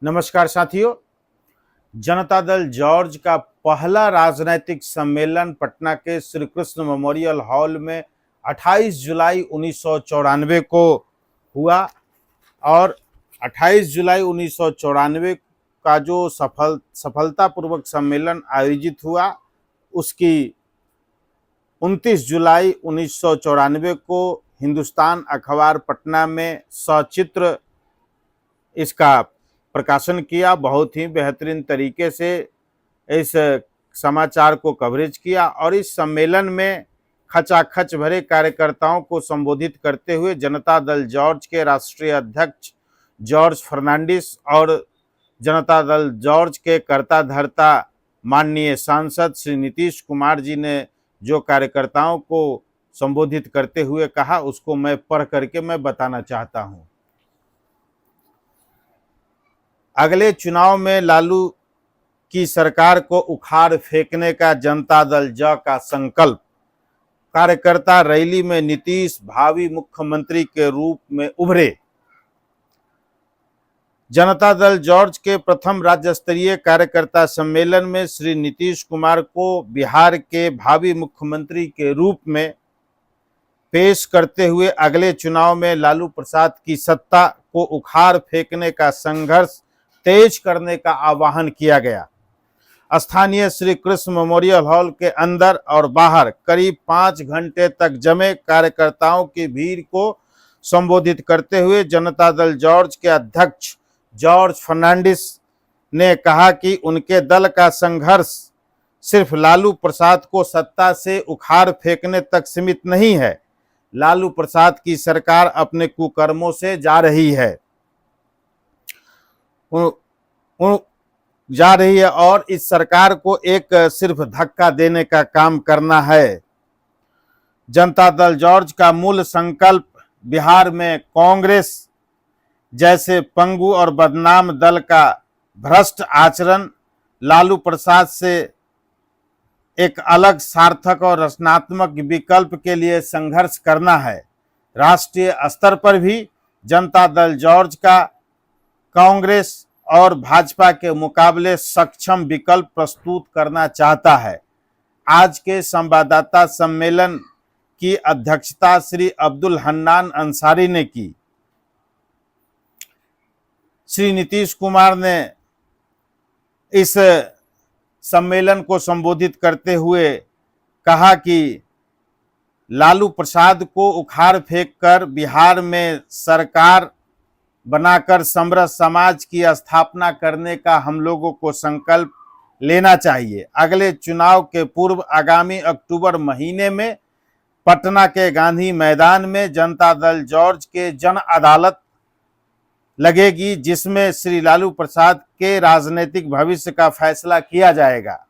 नमस्कार साथियों। जनता दल जॉर्ज का पहला राजनीतिक सम्मेलन पटना के श्री कृष्ण मेमोरियल हॉल में 28 जुलाई 1994 को हुआ और 28 जुलाई 1994 का जो सफलतापूर्वक सम्मेलन आयोजित हुआ, उसकी 29 जुलाई 1994 को हिंदुस्तान अखबार पटना में सचित्र इसका प्रकाशन किया। बहुत ही बेहतरीन तरीके से इस समाचार को कवरेज किया और इस सम्मेलन में खचाखच भरे कार्यकर्ताओं को संबोधित करते हुए जनता दल जॉर्ज के राष्ट्रीय अध्यक्ष जॉर्ज फर्नांडिस और जनता दल जॉर्ज के कर्ता धर्ता माननीय सांसद श्री नीतीश कुमार जी ने जो कार्यकर्ताओं को संबोधित करते हुए कहा, उसको मैं पढ़ करके मैं बताना चाहता हूं। अगले चुनाव में लालू की सरकार को उखाड़ फेंकने का जनता दल ज का संकल्प। कार्यकर्ता रैली में नीतीश भावी मुख्यमंत्री के रूप में उभरे। जनता दल जॉर्ज के प्रथम राज्य स्तरीय कार्यकर्ता सम्मेलन में श्री नीतीश कुमार को बिहार के भावी मुख्यमंत्री के रूप में पेश करते हुए अगले चुनाव में लालू प्रसाद की सत्ता को उखाड़ फेंकने का संघर्ष तेज करने का आह्वान किया गया। स्थानीय श्री कृष्ण मेमोरियल हॉल के अंदर और बाहर करीब 5 घंटे तक जमे कार्यकर्ताओं की भीड़ को संबोधित करते हुए जनता दल जॉर्ज के अध्यक्ष जॉर्ज फर्नांडिस ने कहा कि उनके दल का संघर्ष सिर्फ लालू प्रसाद को सत्ता से उखाड़ फेंकने तक सीमित नहीं है। लालू प्रसाद की सरकार अपने कुकर्मों से जा रही है और इस सरकार को एक सिर्फ धक्का देने का काम करना है। जनता दल जॉर्ज का मूल संकल्प बिहार में कांग्रेस जैसे पंगु और बदनाम दल का भ्रष्ट आचरण, लालू प्रसाद से एक अलग सार्थक और रचनात्मक विकल्प के लिए संघर्ष करना है। राष्ट्रीय स्तर पर भी जनता दल जॉर्ज का कांग्रेस और भाजपा के मुकाबले सक्षम विकल्प प्रस्तुत करना चाहता है। आज के संवाददाता सम्मेलन की अध्यक्षता श्री अब्दुल हन्नान अंसारी ने की। श्री नीतीश कुमार ने इस सम्मेलन को संबोधित करते हुए कहा कि लालू प्रसाद को उखाड़ फेंककर बिहार में सरकार बनाकर समरस समाज की स्थापना करने का हम लोगों को संकल्प लेना चाहिए। अगले चुनाव के पूर्व आगामी अक्टूबर महीने में पटना के गांधी मैदान में जनता दल जॉर्ज के जन अदालत लगेगी, जिसमें श्री लालू प्रसाद के राजनीतिक भविष्य का फैसला किया जाएगा।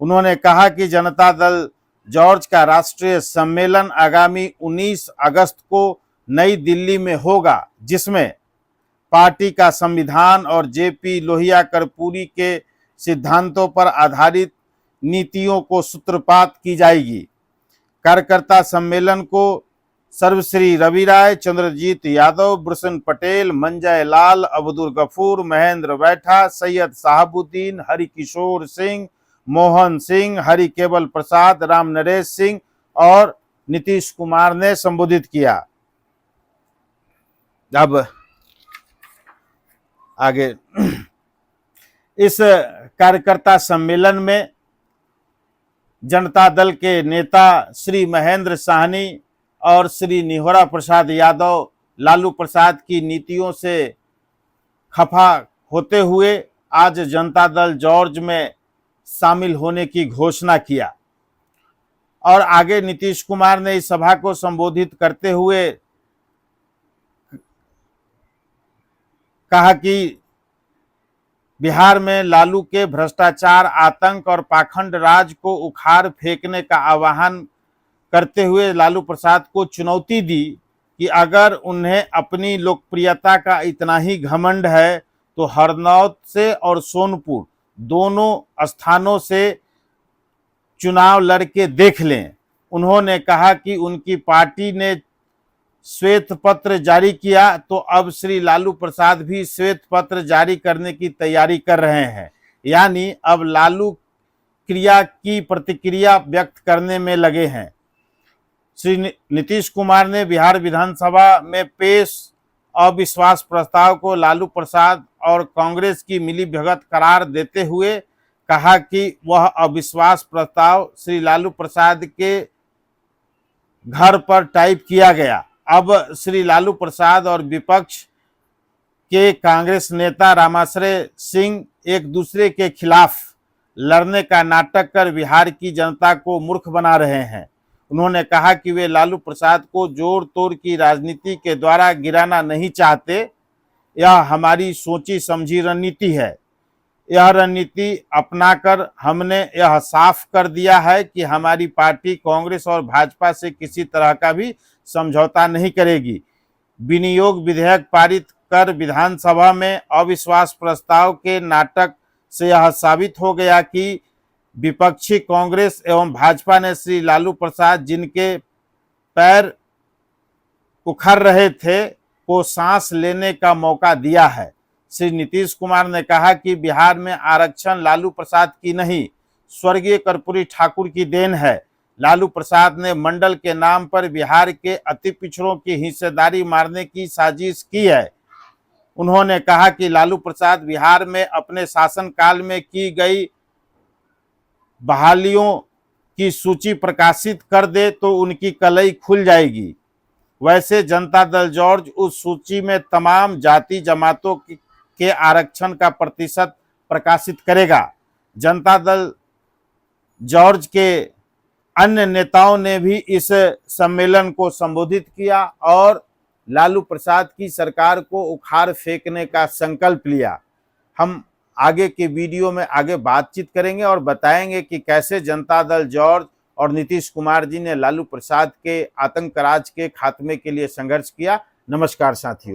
उन्होंने कहा कि जनता दल जॉर्ज का राष्ट्रीय सम्मेलन आगामी 19 अगस्त को नई दिल्ली में होगा, जिसमें पार्टी का संविधान और जेपी लोहिया कर्पूरी के सिद्धांतों पर आधारित नीतियों को सूत्रपात की जाएगी। कार्यकर्ता सम्मेलन को सर्वश्री रवि राय, चंद्रजीत यादव, भूषण पटेल, मंजय लाल, अब्दुल गफूर, महेंद्र बैठा, सैयद साहबुद्दीन, हरिकिशोर सिंह, मोहन सिंह, हरि केवल प्रसाद, राम नरेश सिंह और नीतीश कुमार ने संबोधित किया। अब आगे इस कार्यकर्ता सम्मेलन में जनता दल के नेता श्री महेंद्र साहनी और श्री निहोरा प्रसाद यादव लालू प्रसाद की नीतियों से खफा होते हुए आज जनता दल जॉर्ज में शामिल होने की घोषणा किया। और आगे नीतीश कुमार ने इस सभा को संबोधित करते हुए कहा कि बिहार में लालू के भ्रष्टाचार, आतंक और पाखंड राज को उखाड़ फेंकने का आह्वान करते हुए लालू प्रसाद को चुनौती दी कि अगर उन्हें अपनी लोकप्रियता का इतना ही घमंड है तो हरनौत से और सोनपुर दोनों स्थानों से चुनाव लड़के देख लें। उन्होंने कहा कि उनकी पार्टी ने श्वेत पत्र जारी किया, तो अब श्री लालू प्रसाद भी श्वेत पत्र जारी करने की तैयारी कर रहे हैं। यानी अब लालू क्रिया की प्रतिक्रिया व्यक्त करने में लगे हैं। श्री नीतीश कुमार ने बिहार विधानसभा में पेश अविश्वास प्रस्ताव को लालू प्रसाद और कांग्रेस की मिलीभगत करार देते हुए कहा कि वह अविश्वास प्रस्ताव श्री लालू प्रसाद के घर पर टाइप किया गया। अब श्री लालू प्रसाद और विपक्ष के कांग्रेस नेता रामाश्रय सिंह एक दूसरे के खिलाफ लड़ने का नाटक कर बिहार की जनता को मूर्ख बना रहे हैं। उन्होंने कहा कि वे लालू प्रसाद को जोड़ तोड़ की राजनीति के द्वारा गिराना नहीं चाहते। यह हमारी सोची समझी रणनीति है। यह रणनीति अपनाकर हमने यह साफ कर दिया है कि हमारी पार्टी कांग्रेस और भाजपा से किसी तरह का भी समझौता नहीं करेगी। विनियोग विधेयक पारित कर विधानसभा में अविश्वास प्रस्ताव के नाटक से यह साबित हो गया कि विपक्षी कांग्रेस एवं भाजपा ने श्री लालू प्रसाद जिनके पैर उखड़ रहे थे को सांस लेने का मौका दिया है। श्री नीतीश कुमार ने कहा कि बिहार में आरक्षण लालू प्रसाद की नहीं, स्वर्गीय कर्पूरी ठाकुर की देन है। लालू प्रसाद ने मंडल के नाम पर बिहार के अति पिछड़ों की हिस्सेदारी मारने की साजिश की है। उन्होंने कहा कि लालू प्रसाद बिहार में अपने शासनकाल में की गई बहालियों की सूची प्रकाशित कर दे तो उनकी कलई खुल जाएगी। वैसे जनता दल जॉर्ज उस सूची में तमाम जाति जमातों के आरक्षण का प्रतिशत प्रकाशित करेगा। जनता दल जॉर्ज के अन्य नेताओं ने भी इस सम्मेलन को संबोधित किया और लालू प्रसाद की सरकार को उखाड़ फेंकने का संकल्प लिया। हम आगे के वीडियो में आगे बातचीत करेंगे और बताएंगे कि कैसे जनता दल जॉर्ज और नीतीश कुमार जी ने लालू प्रसाद के आतंक राज के खात्मे के लिए संघर्ष किया। नमस्कार साथियों।